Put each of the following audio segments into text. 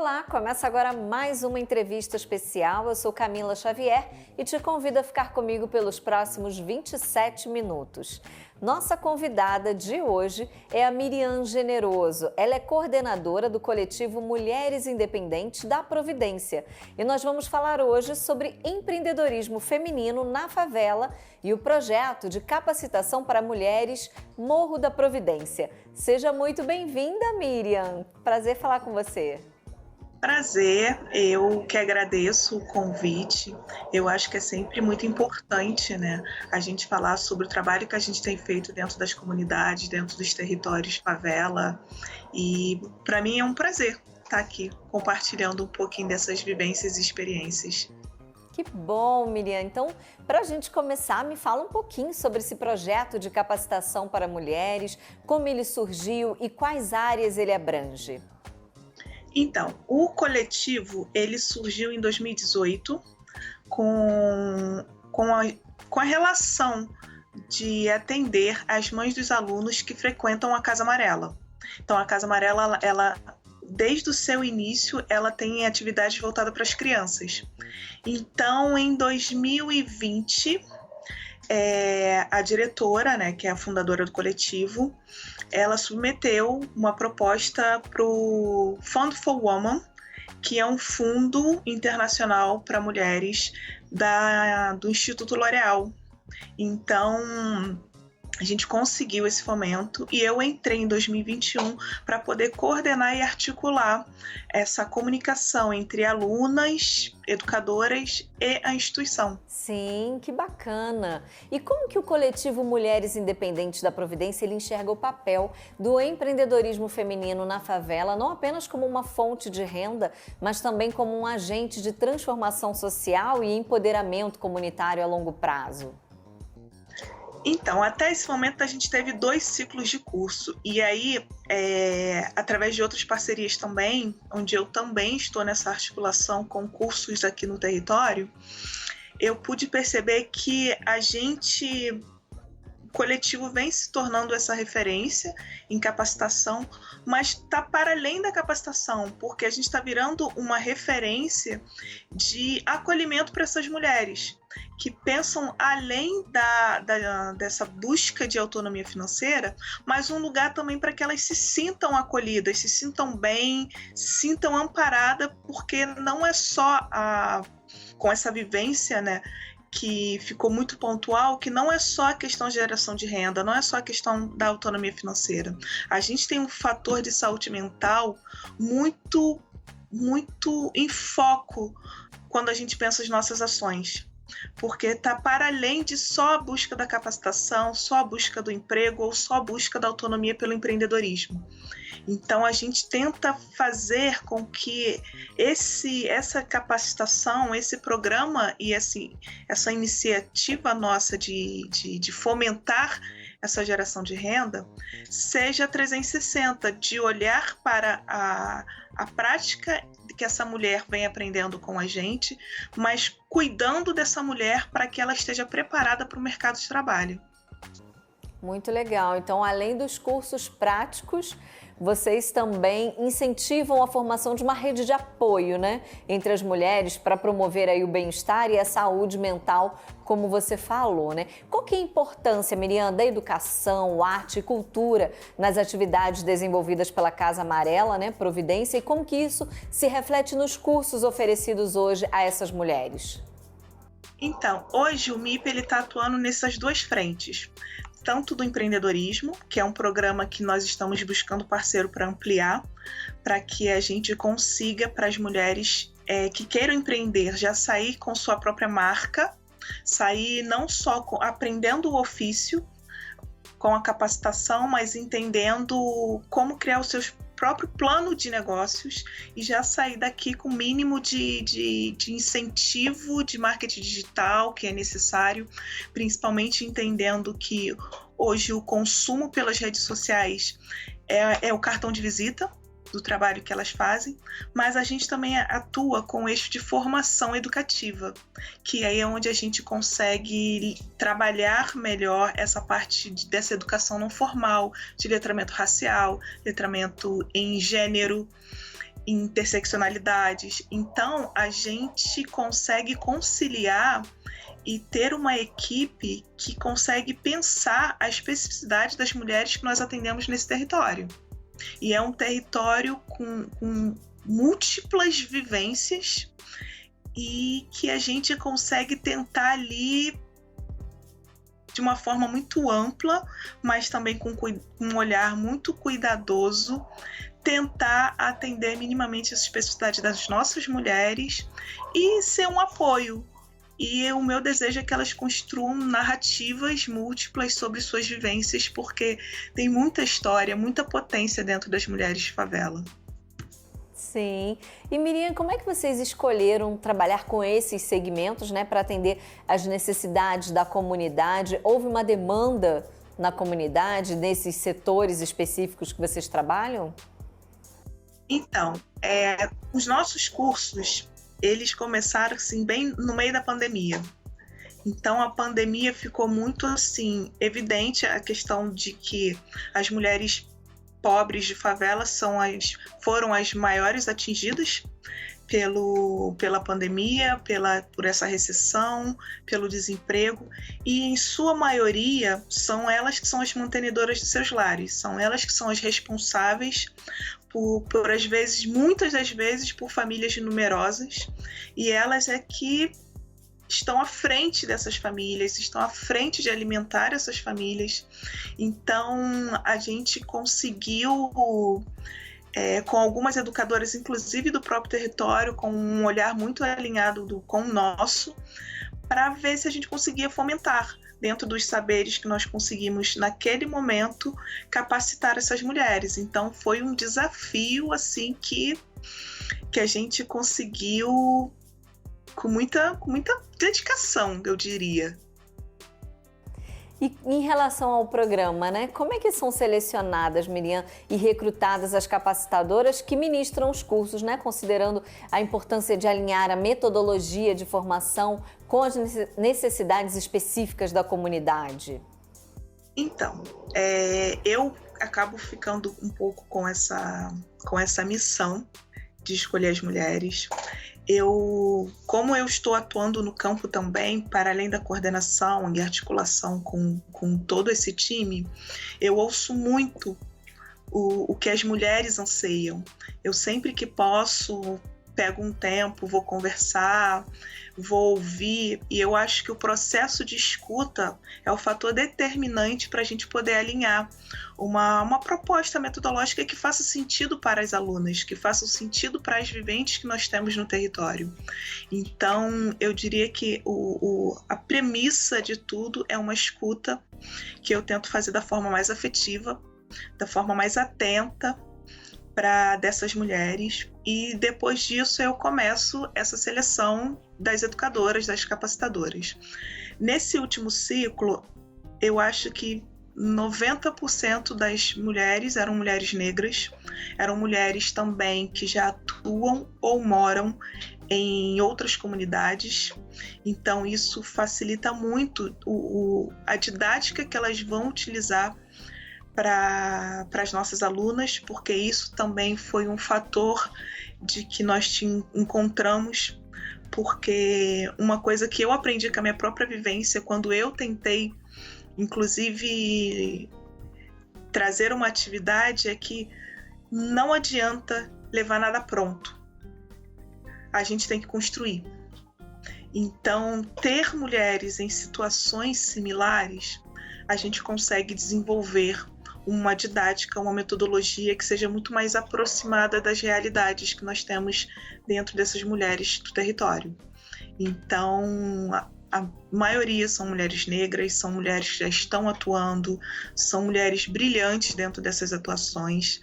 Olá, começa agora mais uma entrevista especial. Eu sou Camila Xavier e te convido a ficar comigo pelos próximos 27 minutos. Nossa convidada de hoje é a Miriam Generoso. Ela é coordenadora do coletivo Mulheres Independentes da Providência. E nós vamos falar hoje sobre empreendedorismo feminino na favela e o projeto de capacitação para mulheres Morro da Providência. Seja muito bem-vinda, Miriam. Prazer falar com você. Prazer, eu que agradeço o convite. Eu acho que é sempre muito importante, né, a gente falar sobre o trabalho que a gente tem feito dentro das comunidades, dentro dos territórios favela. E para mim é um prazer estar aqui compartilhando um pouquinho dessas vivências e experiências. Que bom, Miriam. Então, para a gente começar, me fala um pouquinho sobre esse projeto de capacitação para mulheres, como ele surgiu e quais áreas ele abrange. Então, o coletivo ele surgiu em 2018 com a relação de atender as mães dos alunos que frequentam a Casa Amarela. Então, a Casa Amarela, ela desde o seu início, ela tem atividades voltadas para as crianças. Então, em 2020, a diretora, né, que é a fundadora do coletivo, ela submeteu uma proposta para o Fund for Women, que é um fundo internacional para mulheres do Instituto L'Oréal. Então, a gente conseguiu esse fomento e eu entrei em 2021 para poder coordenar e articular essa comunicação entre alunas, educadoras e a instituição. Sim, que bacana! E como que o coletivo Mulheres Independentes da Providência ele enxerga o papel do empreendedorismo feminino na favela, não apenas como uma fonte de renda, mas também como um agente de transformação social e empoderamento comunitário a longo prazo? Então, até esse momento a gente teve 2 ciclos de curso e aí, através de outras parcerias também, onde eu também estou nessa articulação com cursos aqui no território, eu pude perceber que o coletivo vem se tornando essa referência em capacitação, mas está para além da capacitação, porque a gente está virando uma referência de acolhimento para essas mulheres que pensam além dessa busca de autonomia financeira, mas um lugar também para que elas se sintam acolhidas, se sintam bem, se sintam amparadas, porque não é só com essa vivência, né, que ficou muito pontual, que não é só a questão de geração de renda, não é só a questão da autonomia financeira. A gente tem um fator de saúde mental muito, muito em foco quando a gente pensa as nossas ações, porque está para além de só a busca da capacitação, só a busca do emprego ou só a busca da autonomia pelo empreendedorismo. Então, a gente tenta fazer com que essa capacitação, esse programa e essa iniciativa nossa de fomentar essa geração de renda seja 360, de olhar para a prática que essa mulher vem aprendendo com a gente, mas cuidando dessa mulher para que ela esteja preparada para o mercado de trabalho. Muito legal. Então, além dos cursos práticos, vocês também incentivam a formação de uma rede de apoio, né, entre as mulheres para promover aí o bem-estar e a saúde mental, como você falou, né? Qual que é a importância, Miriam, da educação, arte e cultura nas atividades desenvolvidas pela Casa Amarela, né, Providência, e como que isso se reflete nos cursos oferecidos hoje a essas mulheres? Então, hoje o MIP está atuando nessas 2 frentes, tanto do empreendedorismo, que é um programa que nós estamos buscando parceiro para ampliar, para que a gente consiga, para as mulheres que queiram empreender, já sair com sua própria marca, sair não só aprendendo o ofício, com a capacitação, mas entendendo como criar o seu próprio plano de negócios e já sair daqui com o mínimo de incentivo de marketing digital que é necessário, principalmente entendendo que hoje o consumo pelas redes sociais é o cartão de visita do trabalho que elas fazem, mas a gente também atua com o eixo de formação educativa, que aí é onde a gente consegue trabalhar melhor essa parte dessa educação não formal, de letramento racial, letramento em gênero, interseccionalidades. Então, a gente consegue conciliar e ter uma equipe que consegue pensar a especificidade das mulheres que nós atendemos nesse território. E é um território com múltiplas vivências e que a gente consegue tentar ali de uma forma muito ampla, mas também com um olhar muito cuidadoso, tentar atender minimamente as especificidades das nossas mulheres e ser um apoio. E o meu desejo é que elas construam narrativas múltiplas sobre suas vivências, porque tem muita história, muita potência dentro das mulheres de favela. Sim. E Miriam, como é que vocês escolheram trabalhar com esses segmentos, né, para atender as necessidades da comunidade? Houve uma demanda na comunidade, nesses setores específicos que vocês trabalham? Então, os nossos cursos, eles começaram assim, bem no meio da pandemia. Então, a pandemia ficou muito assim, evidente a questão de que as mulheres pobres de favela foram as maiores atingidas pela pandemia, por essa recessão, pelo desemprego, e em sua maioria são elas que são as mantenedoras de seus lares, são elas que são as responsáveis por às vezes, muitas das vezes, por famílias numerosas, e elas é que estão à frente dessas famílias, estão à frente de alimentar essas famílias. Então, a gente conseguiu, com algumas educadoras, inclusive do próprio território, com um olhar muito alinhado com o nosso, para ver se a gente conseguia fomentar, dentro dos saberes que nós conseguimos naquele momento, capacitar essas mulheres. Então, foi um desafio assim que a gente conseguiu com muita dedicação, eu diria. E em relação ao programa, né? Como é que são selecionadas, Miriam, e recrutadas as capacitadoras que ministram os cursos, né? Considerando a importância de alinhar a metodologia de formação com as necessidades específicas da comunidade? Então, eu acabo ficando um pouco com essa missão de escolher as mulheres. Como eu estou atuando no campo também, para além da coordenação e articulação com todo esse time, eu ouço muito o que as mulheres anseiam. Eu sempre que posso, pego um tempo, vou conversar, vou ouvir, e eu acho que o processo de escuta é o fator determinante para a gente poder alinhar uma proposta metodológica que faça sentido para as alunas, que faça sentido para as viventes que nós temos no território. Então, eu diria que a premissa de tudo é uma escuta que eu tento fazer da forma mais afetiva, da forma mais atenta para dessas mulheres, e depois disso eu começo essa seleção das educadoras, das capacitadoras. Nesse último ciclo, eu acho que 90% das mulheres eram mulheres negras, eram mulheres também que já atuam ou moram em outras comunidades, então isso facilita muito a didática que elas vão utilizar para as nossas alunas, porque isso também foi um fator de que nós te encontramos, porque uma coisa que eu aprendi com a minha própria vivência, quando eu tentei, inclusive, trazer uma atividade, é que não adianta levar nada pronto. A gente tem que construir. Então, ter mulheres em situações similares, a gente consegue desenvolver uma didática, uma metodologia que seja muito mais aproximada das realidades que nós temos dentro dessas mulheres do território. Então, a maioria são mulheres negras, são mulheres que já estão atuando, são mulheres brilhantes dentro dessas atuações.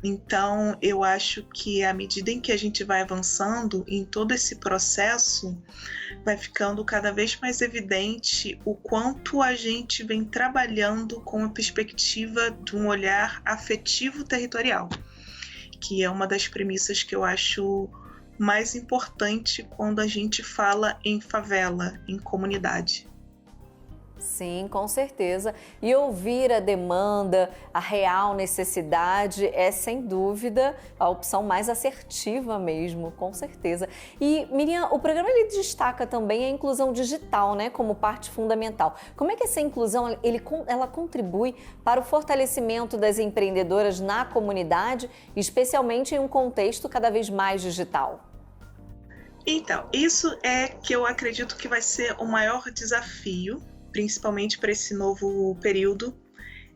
Então, eu acho que à medida em que a gente vai avançando em todo esse processo, vai ficando cada vez mais evidente o quanto a gente vem trabalhando com a perspectiva de um olhar afetivo territorial, que é uma das premissas que eu acho mais importante quando a gente fala em favela, em comunidade. Sim, com certeza. E ouvir a demanda, a real necessidade é, sem dúvida, a opção mais assertiva mesmo, com certeza. E, Miriam, o programa ele destaca também a inclusão digital, né, como parte fundamental. Como é que essa inclusão ela contribui para o fortalecimento das empreendedoras na comunidade, especialmente em um contexto cada vez mais digital? Então, isso é que eu acredito que vai ser o maior desafio, principalmente para esse novo período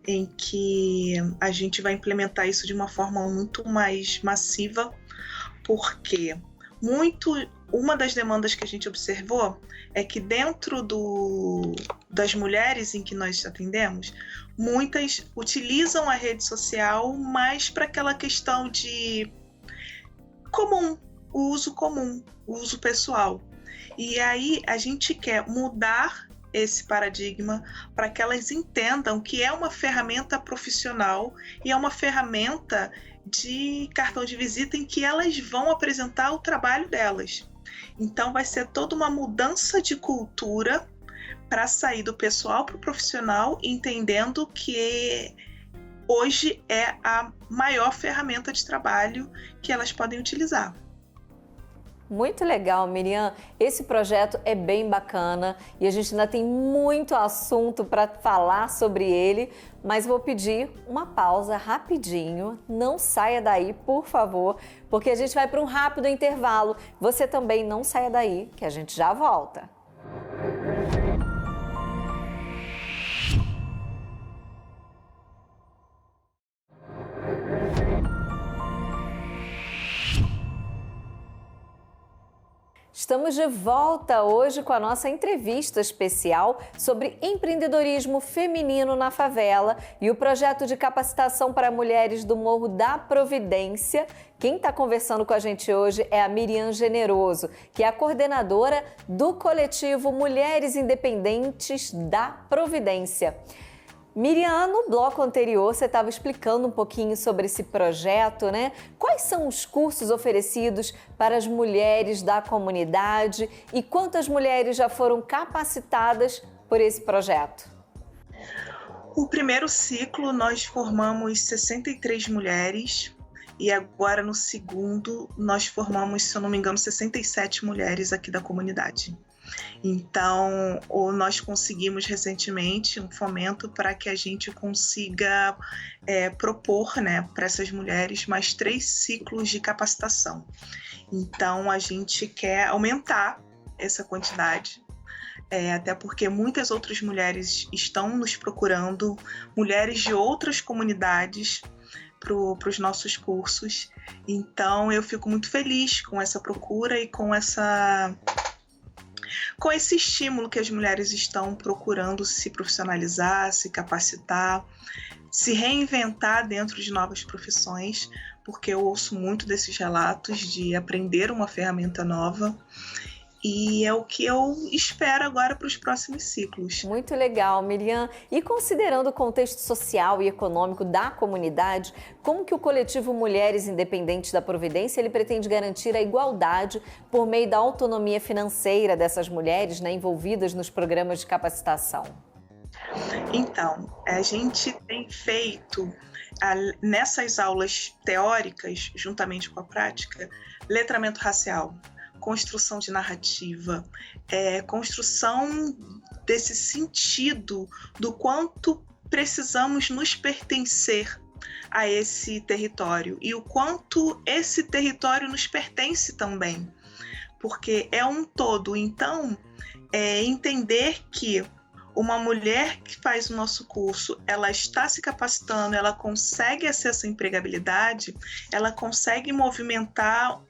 em que a gente vai implementar isso de uma forma muito mais massiva, porque uma das demandas que a gente observou é que dentro das mulheres em que nós atendemos, muitas utilizam a rede social mais para aquela questão de o uso pessoal. E aí a gente quer mudar esse paradigma para que elas entendam que é uma ferramenta profissional e é uma ferramenta de cartão de visita em que elas vão apresentar o trabalho delas. Então vai ser toda uma mudança de cultura para sair do pessoal para o profissional, entendendo que hoje é a maior ferramenta de trabalho que elas podem utilizar. Muito legal, Miriam. Esse projeto é bem bacana e a gente ainda tem muito assunto para falar sobre ele, mas vou pedir uma pausa rapidinho. Não saia daí, por favor, porque a gente vai para um rápido intervalo. Você também não saia daí, que a gente já volta. Estamos de volta hoje com a nossa entrevista especial sobre empreendedorismo feminino na favela e o projeto de capacitação para mulheres do Morro da Providência. Quem está conversando com a gente hoje é a Miriam Generoso, que é a coordenadora do coletivo Mulheres Independentes da Providência. Miriam, no bloco anterior você estava explicando um pouquinho sobre esse projeto, né? Quais são os cursos oferecidos para as mulheres da comunidade e quantas mulheres já foram capacitadas por esse projeto? O primeiro ciclo nós formamos 63 mulheres e agora no segundo nós formamos, se eu não me engano, 67 mulheres aqui da comunidade. Então, nós conseguimos recentemente um fomento para que a gente consiga propor, né, para essas mulheres mais 3 ciclos de capacitação. Então, a gente quer aumentar essa quantidade, até porque muitas outras mulheres estão nos procurando, mulheres de outras comunidades, para os nossos cursos. Então, eu fico muito feliz com essa procura e com esse estímulo que as mulheres estão procurando se profissionalizar, se capacitar, se reinventar dentro de novas profissões, porque eu ouço muito desses relatos de aprender uma ferramenta nova e é o que eu espero agora para os próximos ciclos. Muito legal, Miriam. E considerando o contexto social e econômico da comunidade, como que o coletivo Mulheres Independentes da Providência ele pretende garantir a igualdade por meio da autonomia financeira dessas mulheres, né, envolvidas nos programas de capacitação? Então, a gente tem feito nessas aulas teóricas, juntamente com a prática, letramento racial, construção de narrativa, construção desse sentido do quanto precisamos nos pertencer a esse território e o quanto esse território nos pertence também, porque é um todo. Então, entender que uma mulher que faz o nosso curso, ela está se capacitando, ela consegue acesso à empregabilidade, ela consegue movimentar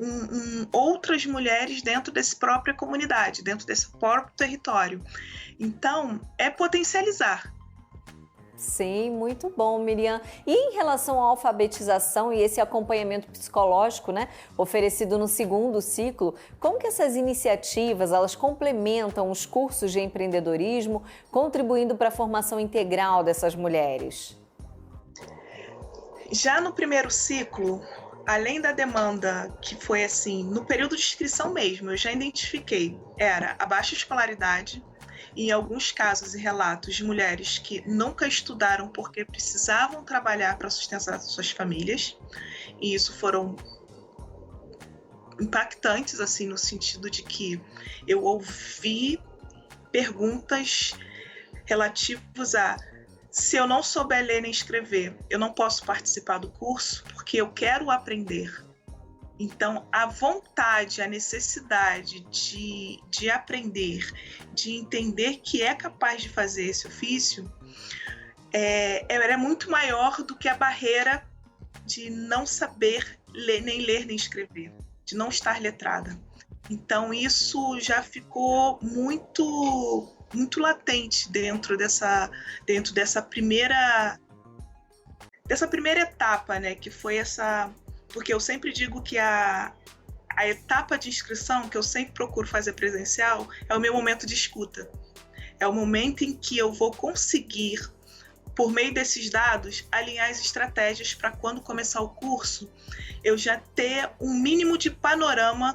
outras mulheres dentro dessa própria comunidade, dentro desse próprio território. Então, é potencializar. Sim, muito bom, Miriam. E em relação à alfabetização e esse acompanhamento psicológico, né, oferecido no segundo ciclo, como que essas iniciativas, elas complementam os cursos de empreendedorismo, contribuindo para a formação integral dessas mulheres? Já no primeiro ciclo, além da demanda que foi assim, no período de inscrição mesmo, eu já identifiquei, era a baixa escolaridade em alguns casos e relatos de mulheres que nunca estudaram porque precisavam trabalhar para sustentar suas famílias, e isso foram impactantes, assim, no sentido de que eu ouvi perguntas relativas a: se eu não souber ler nem escrever, eu não posso participar do curso porque eu quero aprender. Então, a vontade, a necessidade de aprender, de entender que é capaz de fazer esse ofício, era muito maior do que a barreira de não saber ler nem escrever, de não estar letrada. Então, isso já ficou muito latente dentro dessa primeira etapa, né? Que foi essa... Porque eu sempre digo que a etapa de inscrição, que eu sempre procuro fazer presencial, é o meu momento de escuta. É o momento em que eu vou conseguir, por meio desses dados, alinhar as estratégias para quando começar o curso, eu já ter um mínimo de panorama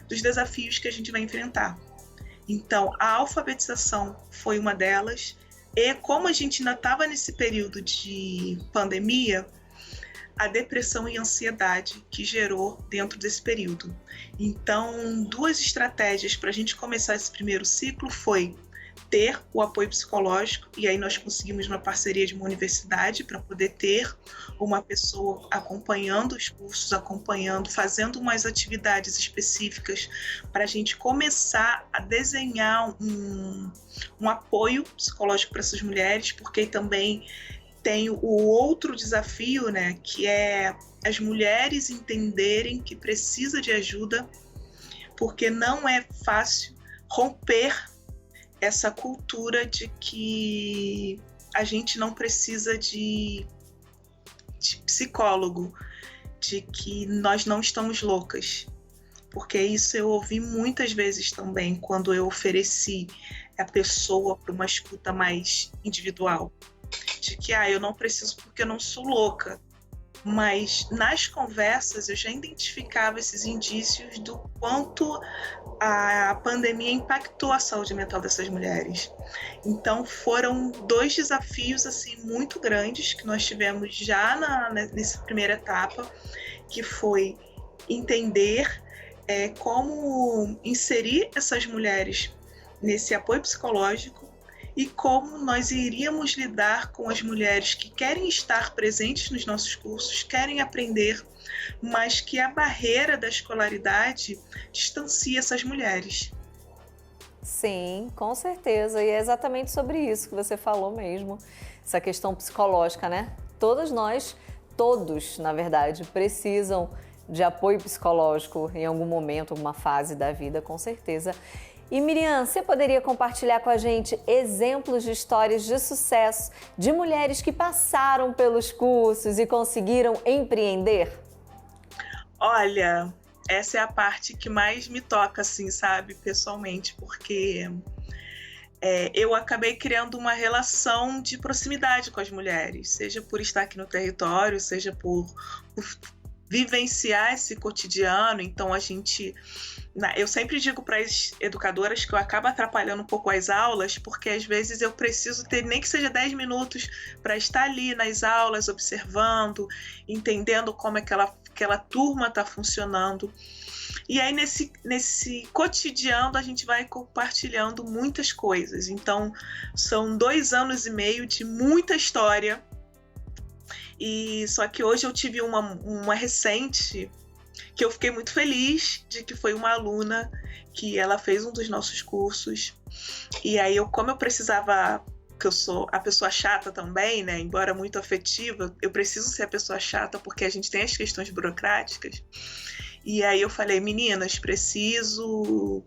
dos desafios que a gente vai enfrentar. Então, a alfabetização foi uma delas, e como a gente ainda estava nesse período de pandemia, a depressão e ansiedade que gerou dentro desse período. Então, 2 estratégias para a gente começar esse primeiro ciclo foi ter o apoio psicológico, e aí nós conseguimos uma parceria de uma universidade para poder ter uma pessoa acompanhando os cursos, fazendo umas atividades específicas para a gente começar a desenhar um apoio psicológico para essas mulheres, porque também tem o outro desafio, né, que é as mulheres entenderem que precisa de ajuda, porque não é fácil romper essa cultura de que a gente não precisa de psicólogo, de que nós não estamos loucas. Porque isso eu ouvi muitas vezes também, quando eu ofereci a pessoa para uma escuta mais individual. De que eu não preciso porque eu não sou louca. Mas nas conversas eu já identificava esses indícios do quanto a pandemia impactou a saúde mental dessas mulheres. Então foram 2 desafios assim muito grandes que nós tivemos já nessa primeira etapa, que foi entender como inserir essas mulheres nesse apoio psicológico e como nós iríamos lidar com as mulheres que querem estar presentes nos nossos cursos, querem aprender, mas que a barreira da escolaridade distancia essas mulheres. Sim, com certeza. E é exatamente sobre isso que você falou mesmo. Essa questão psicológica, né? Todos, na verdade, precisam de apoio psicológico em algum momento, alguma fase da vida, com certeza. E Miriam, você poderia compartilhar com a gente exemplos de histórias de sucesso de mulheres que passaram pelos cursos e conseguiram empreender? Olha, essa é a parte que mais me toca, assim, sabe, pessoalmente, porque eu acabei criando uma relação de proximidade com as mulheres, seja por estar aqui no território, seja por vivenciar esse cotidiano. Então eu sempre digo para as educadoras que eu acabo atrapalhando um pouco as aulas, porque às vezes eu preciso ter nem que seja 10 minutos para estar ali nas aulas, observando, entendendo como é que aquela turma está funcionando. E aí nesse cotidiano a gente vai compartilhando muitas coisas. Então são 2 anos e meio de muita história. E só que hoje eu tive uma recente que eu fiquei muito feliz, de que foi uma aluna que ela fez um dos nossos cursos. E aí como eu precisava, que eu sou a pessoa chata também, né, embora muito afetiva, eu preciso ser a pessoa chata porque a gente tem as questões burocráticas. E aí eu falei: meninas, preciso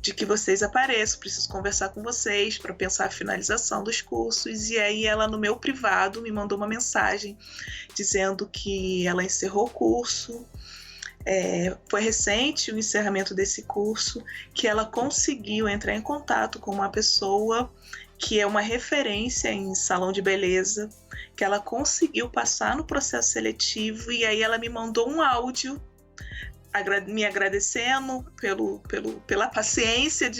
de que vocês apareçam, preciso conversar com vocês para pensar a finalização dos cursos. E aí ela, no meu privado, me mandou uma mensagem dizendo que ela encerrou o curso. Foi recente o encerramento desse curso, que ela conseguiu entrar em contato com uma pessoa que é uma referência em salão de beleza, que ela conseguiu passar no processo seletivo, e aí ela me mandou um áudio me agradecendo pela paciência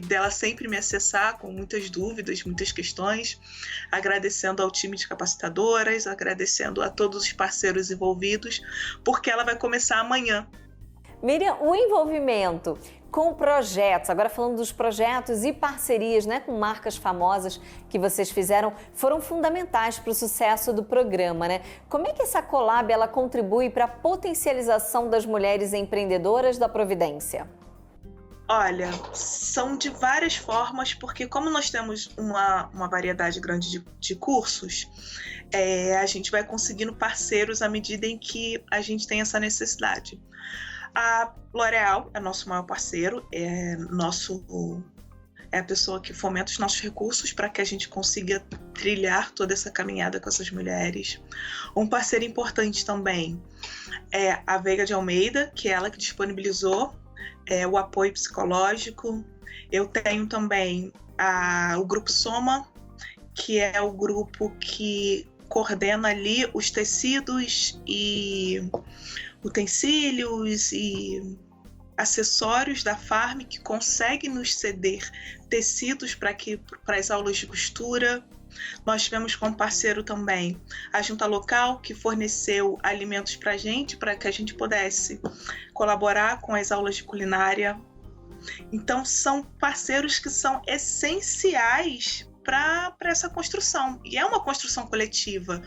dela sempre me acessar com muitas dúvidas, muitas questões, agradecendo ao time de capacitadoras, agradecendo a todos os parceiros envolvidos, porque ela vai começar amanhã. Miriam, o envolvimento com projetos, agora falando dos projetos e parcerias, né, com marcas famosas que vocês fizeram, foram fundamentais para o sucesso do programa, né? Como é que essa collab ela contribui para a potencialização das mulheres empreendedoras da Providência? Olha, são de várias formas, porque como nós temos uma variedade grande de cursos, a gente vai conseguindo parceiros à medida em que a gente tem essa necessidade. A L'Oréal é nosso maior parceiro, é a pessoa que fomenta os nossos recursos para que a gente consiga trilhar toda essa caminhada com essas mulheres. Um parceiro importante também é a Veiga de Almeida, que é ela que disponibilizou o apoio psicológico. Eu tenho também o Grupo Soma, que é o grupo que coordena ali os tecidos e utensílios e acessórios da Farm, que consegue nos ceder tecidos para as aulas de costura. Nós tivemos como parceiro também a Junta Local, que forneceu alimentos para a gente, para que a gente pudesse colaborar com as aulas de culinária. Então, são parceiros que são essenciais para essa construção. E é uma construção coletiva,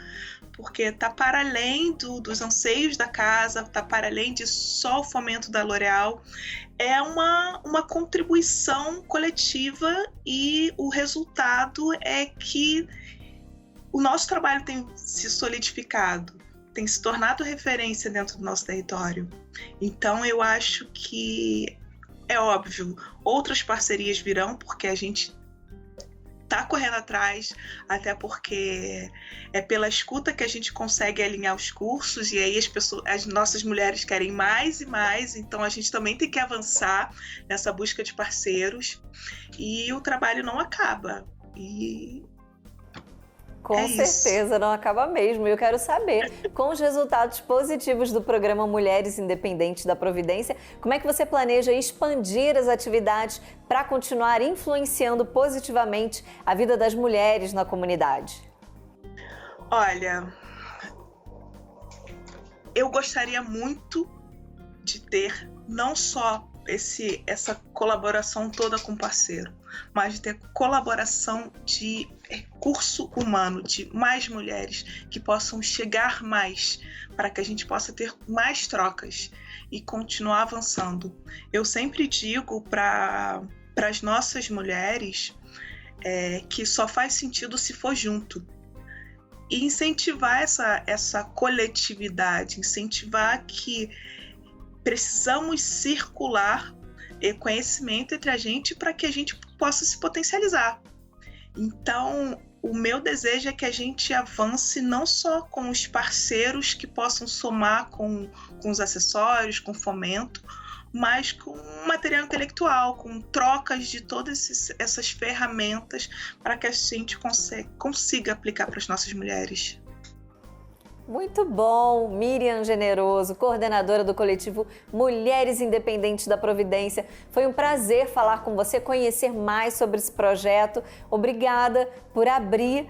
porque está para além dos anseios da casa, está para além de só o fomento da L'Oréal. É uma contribuição coletiva e o resultado é que o nosso trabalho tem se solidificado, tem se tornado referência dentro do nosso território. Então, eu acho que é óbvio, outras parcerias virão, porque a gente está correndo atrás, até porque é pela escuta que a gente consegue alinhar os cursos, e aí as nossas mulheres querem mais e mais, então a gente também tem que avançar nessa busca de parceiros, e o trabalho não acaba. Com certeza, não acaba mesmo. E eu quero saber, com os resultados positivos do programa Mulheres Independentes da Providência, como é que você planeja expandir as atividades para continuar influenciando positivamente a vida das mulheres na comunidade? Olha, eu gostaria muito de ter não só essa colaboração toda com o parceiro, mas de ter colaboração de recurso humano, de mais mulheres que possam chegar mais, para que a gente possa ter mais trocas e continuar avançando. Eu sempre digo para as nossas mulheres que só faz sentido se for junto. E incentivar essa coletividade, incentivar que precisamos circular conhecimento entre a gente para que a gente possa se potencializar. Então, o meu desejo é que a gente avance não só com os parceiros que possam somar com os acessórios, com fomento, mas com material intelectual, com trocas de todas essas ferramentas para que a gente consiga aplicar para as nossas mulheres. Muito bom, Miriam Generoso, coordenadora do coletivo Mulheres Independentes da Providência. Foi um prazer falar com você, conhecer mais sobre esse projeto. Obrigada por abrir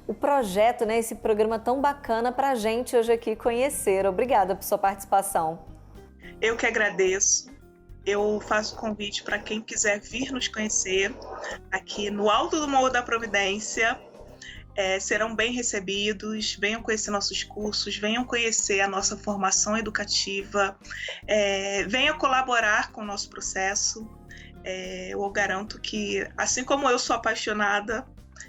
o projeto, né, esse programa tão bacana para a gente hoje aqui conhecer. Obrigada por sua participação. Eu que agradeço. Eu faço convite para quem quiser vir nos conhecer aqui no alto do Morro da Providência. Serão bem recebidos, venham conhecer nossos cursos, venham conhecer a nossa formação educativa, venham colaborar com o nosso processo. Eu garanto que, assim como eu sou apaixonada,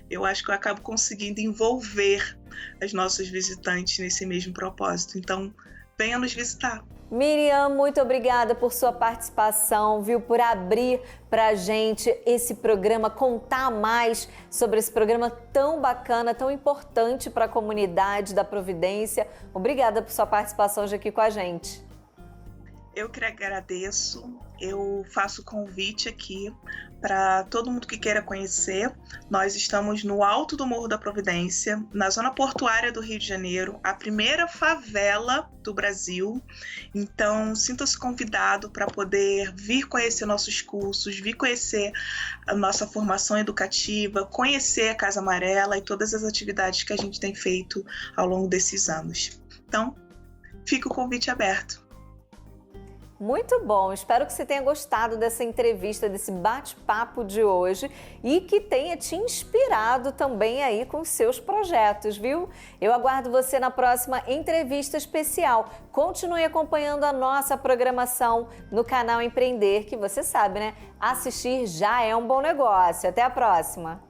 eu acho que eu acabo conseguindo envolver as nossas visitantes nesse mesmo propósito. Então, venham nos visitar. Miriam, muito obrigada por sua participação, viu? Por abrir pra gente esse programa, contar mais sobre esse programa tão bacana, tão importante para a comunidade da Providência. Obrigada por sua participação hoje aqui com a gente. Eu que agradeço, eu faço o convite aqui para todo mundo que queira conhecer. Nós estamos no alto do Morro da Providência, na zona portuária do Rio de Janeiro, a primeira favela do Brasil. Então, sinta-se convidado para poder vir conhecer nossos cursos, vir conhecer a nossa formação educativa, conhecer a Casa Amarela e todas as atividades que a gente tem feito ao longo desses anos. Então, fica o convite aberto. Muito bom, espero que você tenha gostado dessa entrevista, desse bate-papo de hoje e que tenha te inspirado também aí com seus projetos, viu? Eu aguardo você na próxima entrevista especial. Continue acompanhando a nossa programação no canal Empreender, que você sabe, né? Assistir já é um bom negócio. Até a próxima!